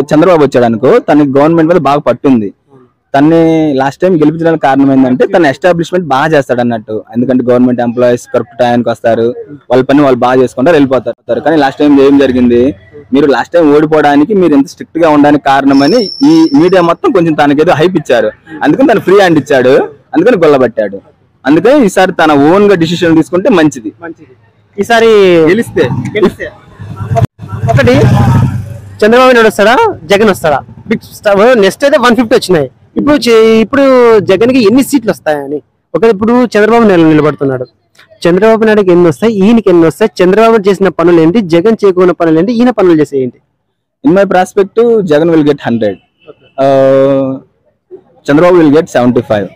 చంద్రబాబు వచ్చాడు అనుకో, తనకి గవర్నమెంట్ మీద బాగా పట్టుంది. తన్ని లాస్ట్ టైం గెలిపించడానికి కారణం ఏంటంటే తన ఎస్టాబ్లిష్మెంట్ బాగా చేస్తాడు అన్నట్టు. ఎందుకంటే గవర్నమెంట్ ఎంప్లాయీస్ కరెక్ట్ టైంకి వస్తారు, వాళ్ళ పని వాళ్ళు బాగా చేసుకుంటారు, వెళ్ళిపోతారు. కానీ లాస్ట్ టైం ఏం జరిగింది, మీరు లాస్ట్ టైం ఓడిపోవడానికి మీరు ఎంత స్ట్రిక్ట్ గా ఉండడానికి కారణమని ఈ మీడియా మొత్తం కొంచెం తనకేదో హైప్ ఇచ్చారు. అందుకని తను ఫ్రీ హ్యాండ్ ఇచ్చాడు, అందుకని గొల్లబట్టాడు. అందుకని ఈసారి తన ఓన్ గా డిసిషన్ తీసుకుంటే మంచిది. ఈసారి గెలిస్తే ఒకటి చంద్రబాబు నాయుడు వస్తాడా, జగన్ వస్తాడా? నెక్స్ట్ అయితే 150 వచ్చినాయి. ఇప్పుడు జగన్ కి ఎన్ని సీట్లు వస్తాయని ఇప్పుడు చంద్రబాబు నాయుడు నిలబడుతున్నాడు. చంద్రబాబు నాయుడుకి ఎన్ని వస్తాయి, ఈయనకి ఎన్ని వస్తాయి? చంద్రబాబు చేసిన పనులు ఏంటి, జగన్ చేయకున్న పనులు ఏంటి, ఈయన పనులు చేసే ఏంటి? In my prospect Jagan will get 100, Chandrababu will get 75.